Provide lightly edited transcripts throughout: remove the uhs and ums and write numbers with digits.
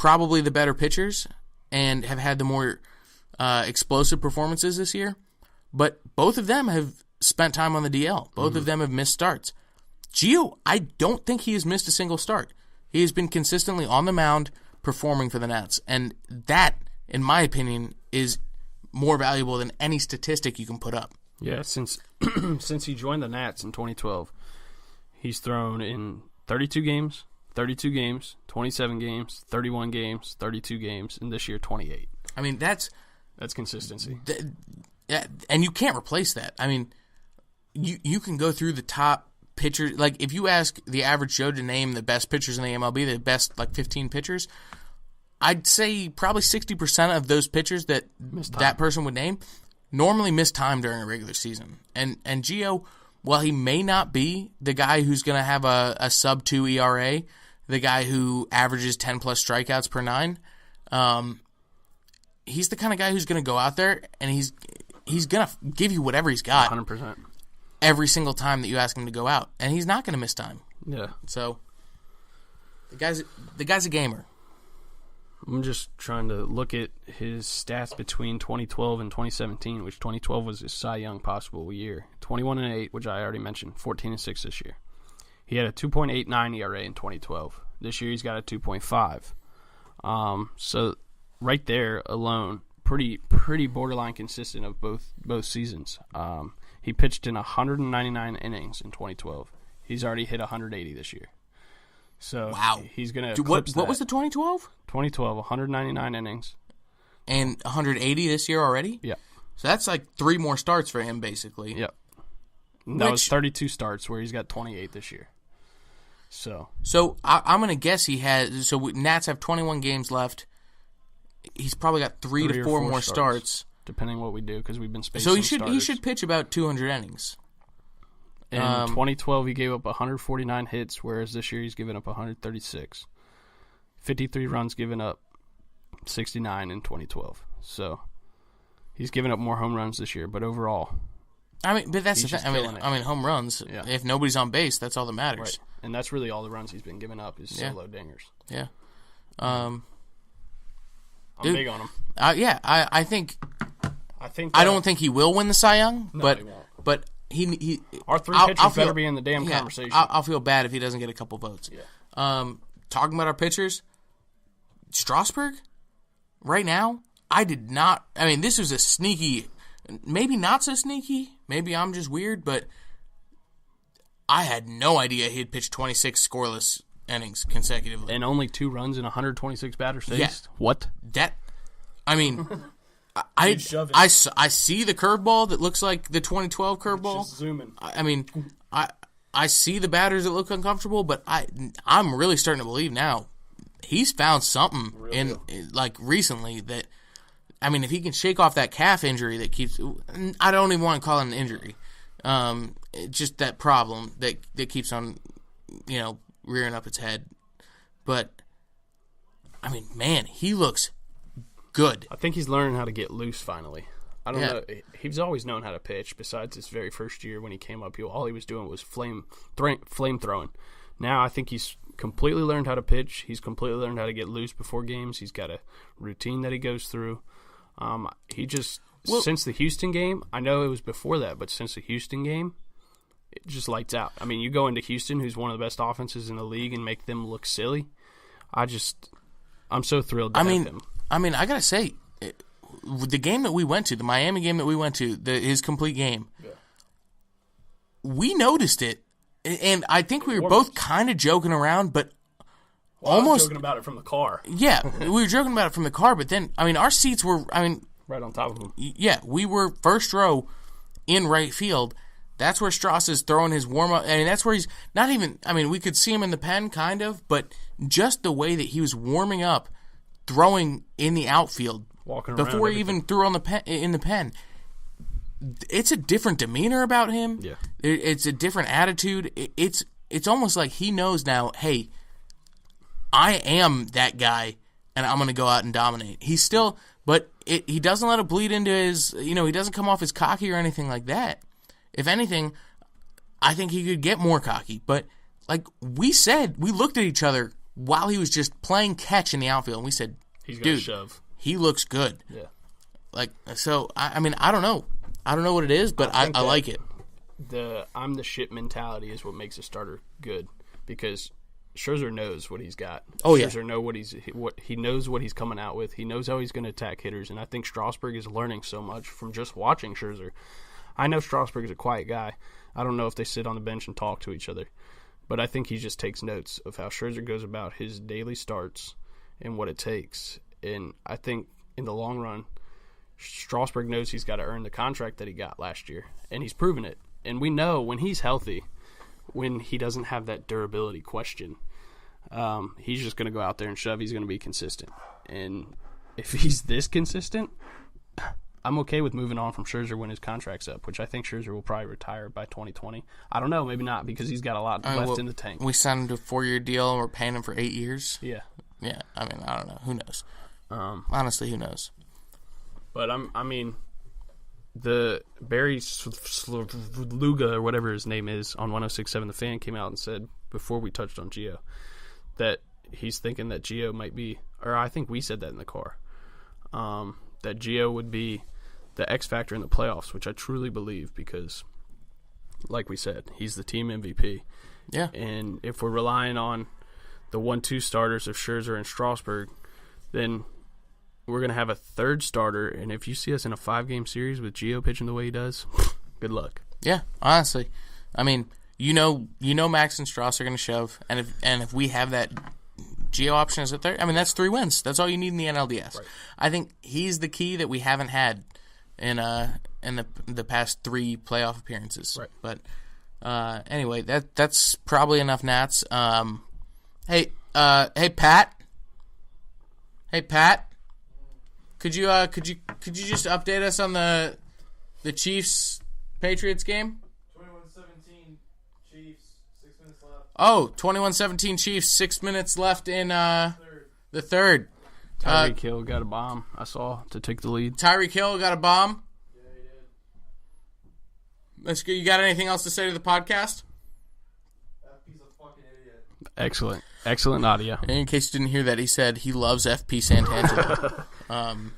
probably the better pitchers and have had the more explosive performances this year. But both of them have spent time on the DL. Both of them have missed starts. Gio, I don't think he has missed a single start. He has been consistently on the mound performing for the Nats. And that, in my opinion, is more valuable than any statistic you can put up. Yeah, since he joined the Nats in 2012, he's thrown in 32 games, 27 games, 31 games, 32 games, and this year 28. I mean, that's consistency. And you can't replace that. I mean, you can go through the top pitchers. Like, if you ask the average Joe to name the best pitchers in the MLB, the best, 15 pitchers, I'd say probably 60% of those pitchers that person would name normally miss time during a regular season. And Gio, while he may not be the guy who's going to have a sub-2 ERA, the guy who averages 10-plus strikeouts per 9, he's the kind of guy who's going to go out there and he's going to give you whatever he's got 100% every single time that you ask him to go out. And he's not going to miss time. Yeah. So, the guy's a gamer. I'm just trying to look at his stats between 2012 and 2017, which 2012 was his Cy Young possible year. 21-8, which I already mentioned, 14-6 this year. He had a 2.89 ERA in 2012. This year he's got a 2.5. So right there alone, pretty borderline consistent of both seasons. He pitched in 199 innings in 2012. He's already hit 180 this year. So wow. He's going to what was the 2012? 2012, 199 innings. And 180 this year already? Yeah. So that's like 3 more starts for him, basically. Yep. That was 32 starts, where he's got 28 this year. So I'm going to guess he has – so Nats have 21 games left. He's probably got 3 to 4 more starts. Depending what we do, because we've been spacing So starters. he should pitch about 200 innings. In 2012, he gave up 149 hits, whereas this year he's given up 136. 53 runs given up, 69 in 2012. So he's given up more home runs this year, but overall, but that's the thing. I mean, home runs. Yeah. If nobody's on base, that's all that matters. Right. And that's really all the runs he's been giving up is solo dingers. Yeah. I'm big on him. I think. I don't think he will win the Cy Young, but he won't. But he our 3 pitchers better be in the damn conversation. I'll feel bad if he doesn't get a couple votes. Yeah. Talking about our pitchers, Strasburg, right now, I did not. I mean, this was a sneaky, maybe not so sneaky. Maybe I'm just weird, but I had no idea he'd pitched 26 scoreless innings consecutively. And only 2 runs in 126 batters faced? Yeah. What? I mean, I see the curveball that looks like the 2012 curveball. Just zooming. I mean, I see the batters that look uncomfortable, but I'm really starting to believe now he's found something recently that, I mean, if he can shake off that calf injury that keeps, I don't even want to call it an injury, just that problem that keeps on, rearing up its head. But, I mean, man, he looks good. I think he's learning how to get loose finally. I don't know. He's always known how to pitch. Besides his very first year when he came up, all he was doing was flame throwing. Now I think he's completely learned how to pitch. He's completely learned how to get loose before games. He's got a routine that he goes through. Since the Houston game, I know it was before that, but since the Houston game, it just lights out. I mean, you go into Houston, who's one of the best offenses in the league, and make them look silly. I'm so thrilled to have him. I mean, I gotta say, the game that we went to, the Miami game that we went to, his complete game, we noticed it, and I think we were both kind of joking around, but almost I was joking about it from the car. Yeah, we were joking about it from the car, but then, I mean, our seats were, right on top of him. Yeah, we were first row in right field. That's where Strauss is throwing his warm-up. I mean, that's where he's not even, we could see him in the pen, kind of, but just the way that he was warming up, throwing in the outfield, walking around before he even threw on in the pen. It's a different demeanor about him. Yeah, it's a different attitude. It's almost like he knows now, hey, I am that guy, and I'm going to go out and dominate. He's still, but he doesn't let it bleed into his, he doesn't come off as cocky or anything like that. If anything, I think he could get more cocky. But like we said, we looked at each other while he was just playing catch in the outfield, and we said, He's got dude, to shove. he looks good. Yeah. Like, so, I mean, I don't know. I don't know what it is, but I like it. The I'm the shit mentality is what makes a starter good, because Scherzer knows what he's got. Oh, yeah. Scherzer he knows what he's coming out with. He knows how he's going to attack hitters, and I think Strasburg is learning so much from just watching Scherzer. I know Strasburg is a quiet guy. I don't know if they sit on the bench and talk to each other, but I think he just takes notes of how Scherzer goes about his daily starts and what it takes. And I think in the long run, Strasburg knows he's got to earn the contract that he got last year, and he's proven it. And we know when he's healthy, when he doesn't have that durability question, he's just going to go out there and shove. He's going to be consistent. And if he's this consistent, I'm okay with moving on from Scherzer when his contract's up, which I think Scherzer will probably retire by 2020. I don't know, maybe not, because he's got a lot left in the tank. We signed him to a 4-year deal, and we're paying him for 8 years. Yeah. Yeah, I mean, I don't know. Who knows? Honestly, who knows? But the Barry Luga, or whatever his name is, on 106.7 The Fan came out and said, before we touched on Gio, that he's thinking that Gio might be, or I think we said that in the car, that Gio would be the X factor in the playoffs, which I truly believe, because, like we said, he's the team MVP. Yeah. And if we're relying on the 1-2 starters of Scherzer and Strasburg, then we're going to have a third starter, and if you see us in a 5-game series with Gio pitching the way he does, good luck. Yeah, honestly. I mean, you know Max and Strauss are going to shove, and if we have that Gio option as a third, I mean, that's 3 wins. That's all you need in the NLDS. Right. I think he's the key that we haven't had in the past 3 playoff appearances. Right. But anyway, that's probably enough Nats. Hey, Pat. Hey, Pat. Could you just update us on the Chiefs Patriots game? 21-17 Chiefs, 6 minutes left. Oh, 21-17 Chiefs, 6 minutes left in the third. Tyreek Hill got a bomb, I saw, to take the lead. Tyreek Hill got a bomb. Yeah, he did. Let's go. You got anything else to say to the podcast? FP's a fucking idiot. Excellent audio. And in case you didn't hear that, he said he loves FP Santangelo. Dude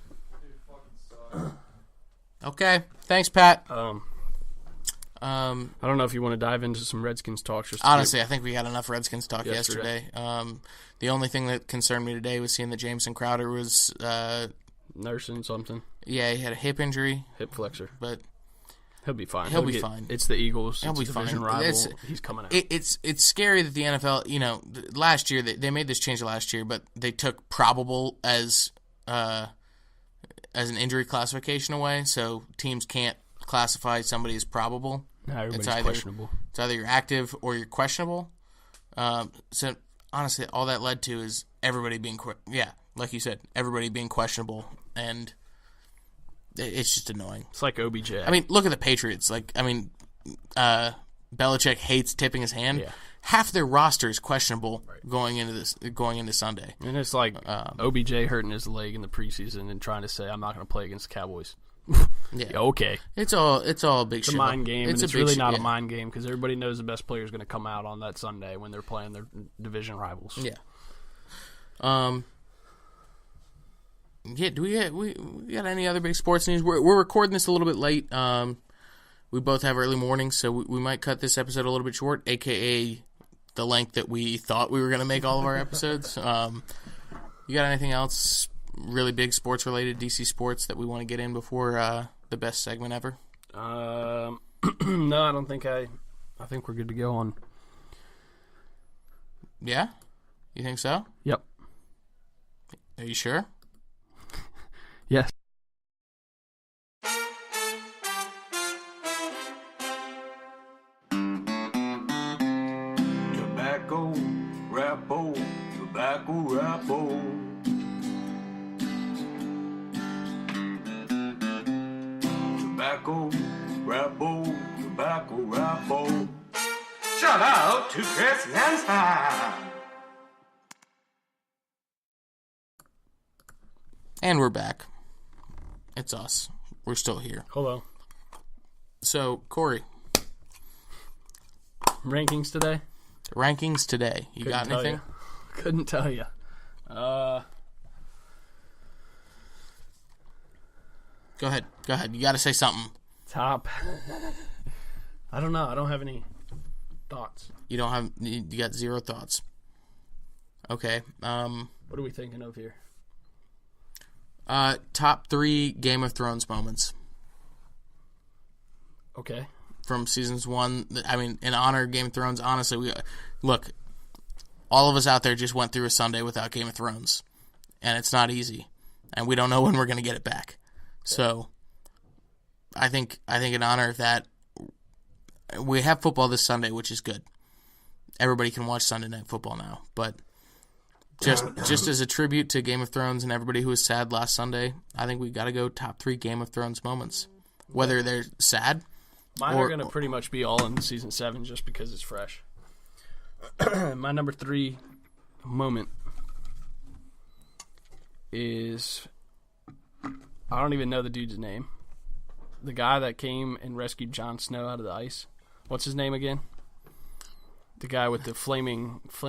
fucking sucks. Okay, thanks, Pat. I don't know if you want to dive into some Redskins talk. Honestly, I think we had enough Redskins talk Yesterday. yesterday. The only thing that concerned me today was seeing that Jameson Crowder was, nursing something, he had a hip injury, hip flexor, but he'll be fine. He'll be fine. It's the Eagles. He'll it's be a division fine. rival. It's- He's coming out. it's scary that the NFL, last year they made this change last year, but they took probable as an injury classification away, so teams can't classify somebody as probable. Now everybody's either- questionable. It's either you're active or you're questionable. So honestly, all that led to is everybody being like you said, everybody being questionable, and it's just annoying. It's like OBJ. I mean, look at the Patriots. Belichick hates tipping his hand. Yeah. Half their roster is questionable going into Sunday. And it's like OBJ hurting his leg in the preseason and trying to say, I'm not going to play against the Cowboys. Yeah, Okay. it's all a big It's a show. mind game, and it's big really show, not yeah. a mind game, because everybody knows the best player is going to come out on that Sunday when they're playing their division rivals. Yeah. Yeah. Do we got any other big sports news? We're recording this a little bit late. We both have early mornings, so we might cut this episode a little bit short, aka the length that we thought we were going to make all of our episodes. You got anything else really big sports related, DC sports, that we want to get in before the best segment ever? No, I don't think I think we're good to go on. Yeah? You think so? Yep. Are you sure? Yes. Tobacco, rappo, tobacco, rappo. Tobacco, rappo, tobacco, rappo. Shout out to Chris Hansen. And we're back. It's us. We're still here. Hello. So, Corey, Rankings today? rankings today. You got Couldn't tell anything? Couldn't tell you. Go ahead. You got to say something. Top. I don't know. I don't have any thoughts. You don't have. You got zero thoughts. Okay. What are we thinking of here? Top 3 Game of Thrones moments Okay. from seasons 1. I mean, in honor of Game of Thrones, honestly, look, all of us out there just went through a Sunday without Game of Thrones, and it's not easy, and we don't know when we're going to get it back. So, I think in honor of that, we have football this Sunday, which is good. Everybody can watch Sunday Night Football now, but just as a tribute to Game of Thrones and everybody who was sad last Sunday, I think we got to go top 3 Game of Thrones moments, whether they're sad. Mine are going to pretty much be all in season 7 just because it's fresh. My number 3 moment is, I don't even know the dude's name. The guy that came and rescued Jon Snow out of the ice. What's his name again? The guy with the flaming. What's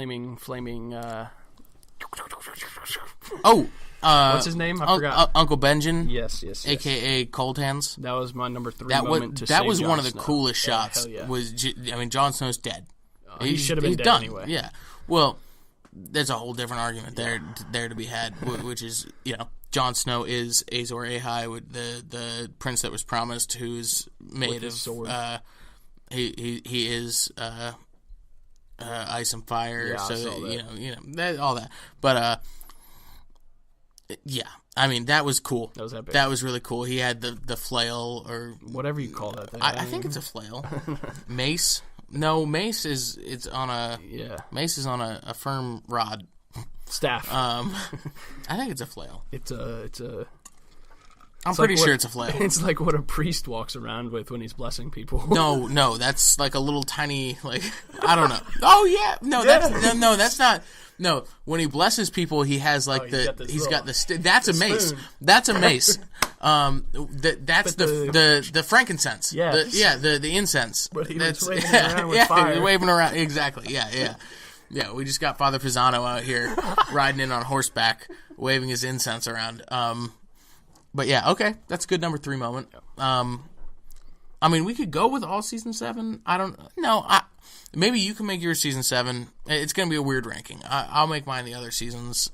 his name? I forgot. Uncle Benjen. Yes. AKA Cold Hands. That was my number 3 That moment. was one of the Snow. coolest shots. Hell yeah. Jon Snow's dead. He should have been dead done. anyway. Yeah. Well, there's a whole different argument there to be had, which is, Jon Snow is Azor Ahai, with the prince that was promised, who's made of sword. He is ice and fire. Yeah, so I saw that. all that. But yeah, I mean, that was cool. That was epic. That was really cool. He had the flail, or whatever you call that thing. I think it's a flail. Mace. No, mace is on a firm rod. Staff. I think it's a flail. It's a. I'm pretty sure it's a flail. It's like what a priest walks around with when he's blessing people. No, that's like a little tiny, like, I don't know. Oh yeah, that's not. No, when he blesses people, he has like he's got the that's a mace. spoon. That's a mace. That's the frankincense. Yeah. The incense. But he was waving around with fire. He's waving around, exactly. Yeah, we just got Father Pisano out here riding in on horseback, waving his incense around. But yeah, okay, that's a good number 3 moment. I mean, we could go with all season 7. I don't know. Maybe you can make your season 7. It's going to be a weird ranking. I'll make mine the other seasons,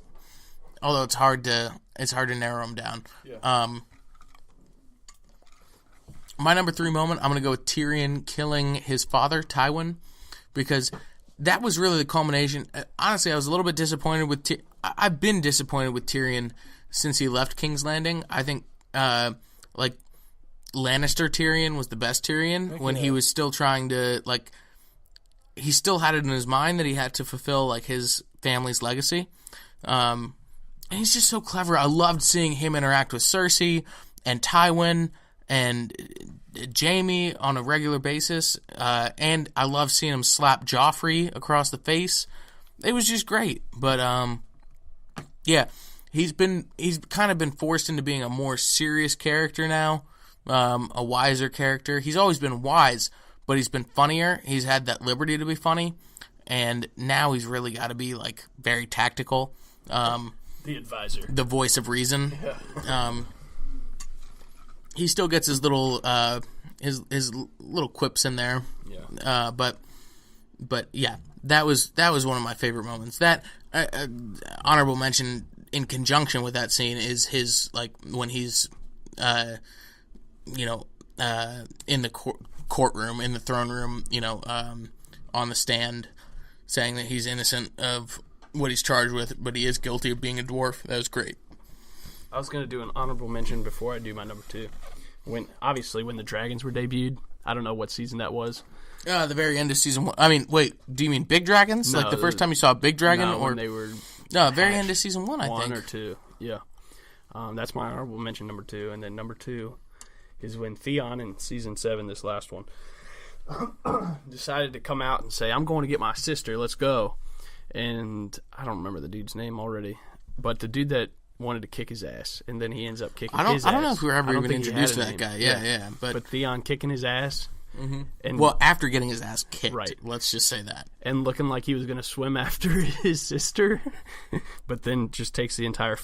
although it's hard to narrow them down. Yeah. My number 3 moment, I'm going to go with Tyrion killing his father, Tywin, because that was really the culmination. Honestly, I was a little bit disappointed with I've been disappointed with Tyrion since he left King's Landing. I think like Lannister Tyrion was the best Tyrion when he was still trying to, like, he still had it in his mind that he had to fulfill like his family's legacy. And he's just so clever. I loved seeing him interact with Cersei and Tywin and Jaime on a regular basis. And I love seeing him slap Joffrey across the face. It was just great. But yeah, he's kind of been forced into being a more serious character now, a wiser character. He's always been wise, but he's been funnier. He's had that liberty to be funny, and now he's really got to be like very tactical. The advisor, the voice of reason. He still gets his little little quips in there. Yeah. But yeah, that was one of my favorite moments. That honorable mention in conjunction with that scene is his, like, when he's in the courtroom, in the throne room, on the stand, saying that he's innocent of what he's charged with, but he is guilty of being a dwarf. That was great. I was going to do an honorable mention before I do my number 2. When the Dragons were debuted. I don't know what season that was. The very end of season 1. I mean, wait, do you mean big dragons? No, like the first time you saw a big dragon? No, or when they were... No, very end of season 1, I think. 1 or 2, yeah. That's my honorable mention, number 2. And then number 2 is when Theon in season 7, this last one, decided to come out and say, I'm going to get my sister, let's go. And I don't remember the dude's name already, but the dude that wanted to kick his ass, and then he ends up kicking his ass. I don't know if we were ever even introduced to that guy. Yeah. But Theon kicking his ass, And Well, after getting his ass kicked, Right. let's just say that. and looking like he was going to swim after his sister, but then just takes the entire